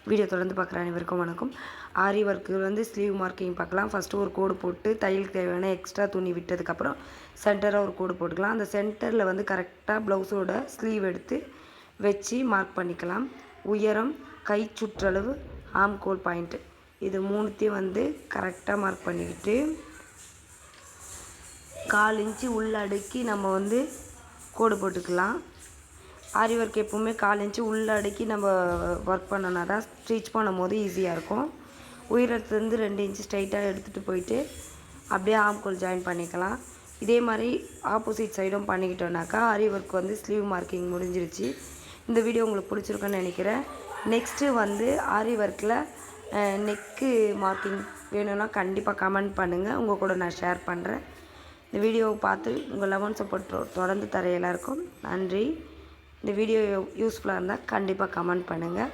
Video தொடர்ந்து பார்க்குற அனைவருக்கும் வணக்கம். ஆரி ஒர்க்கு வந்து ஸ்லீவ் மார்க்கிங் பார்க்கலாம். ஃபஸ்ட்டு ஒரு கோடு போட்டு தையலுக்கு தேவையான எக்ஸ்ட்ரா துணி விட்டதுக்கப்புறம் சென்டராக ஒரு கோடு போட்டுக்கலாம். அந்த சென்டரில் வந்து கரெக்டாக ப்ளவுஸோட ஸ்லீவ் எடுத்து வச்சு மார்க் பண்ணிக்கலாம். உயரம், கை சுற்றளவு, ஆம்கோல் பாயிண்ட்டு இது மூணுத்தையும் வந்து கரெக்டாக மார்க் பண்ணிக்கிட்டு 1/4 இன்ச்சு உள்ளடக்கி நம்ம வந்து கோடு போட்டுக்கலாம். ஆரி ஒர்க் எப்போவுமே 1/4 இன்ச்சு உள்ளடக்கி நம்ம ஒர்க் பண்ணோன்னா தான் ஸ்டிச் பண்ணும் போது ஈஸியாக இருக்கும். உயரத்துலேருந்து 2 இன்ச்சு ஸ்ட்ரைட்டாக எடுத்துகிட்டு போயிட்டு அப்படியே ஆம்கோல் ஜாயின் பண்ணிக்கலாம். இதே மாதிரி ஆப்போசிட் சைடும் பண்ணிக்கிட்டோன்னாக்கா ஆரி ஒர்க் வந்து ஸ்லீவ் மார்க்கிங் முடிஞ்சிருச்சு. இந்த வீடியோ உங்களுக்கு பிடிச்சிருக்குன்னு நினைக்கிறேன். நெக்ஸ்ட்டு வந்து ஆரி ஒர்க்கில் நெக்கு மார்க்கிங் வேணும்னா கண்டிப்பாக கமெண்ட் பண்ணுங்கள். உங்கள் கூட நான் ஷேர் பண்ணுறேன். இந்த வீடியோவை பார்த்து உங்கள் லெவன் சப்போர்ட் தொடர்ந்து தர எல்லாருக்கும் நன்றி. இந்த வீடியோ யூஸ்ஃபுல்லாக இருந்தால் கண்டிப்பாக கமெண்ட் பண்ணுங்கள்.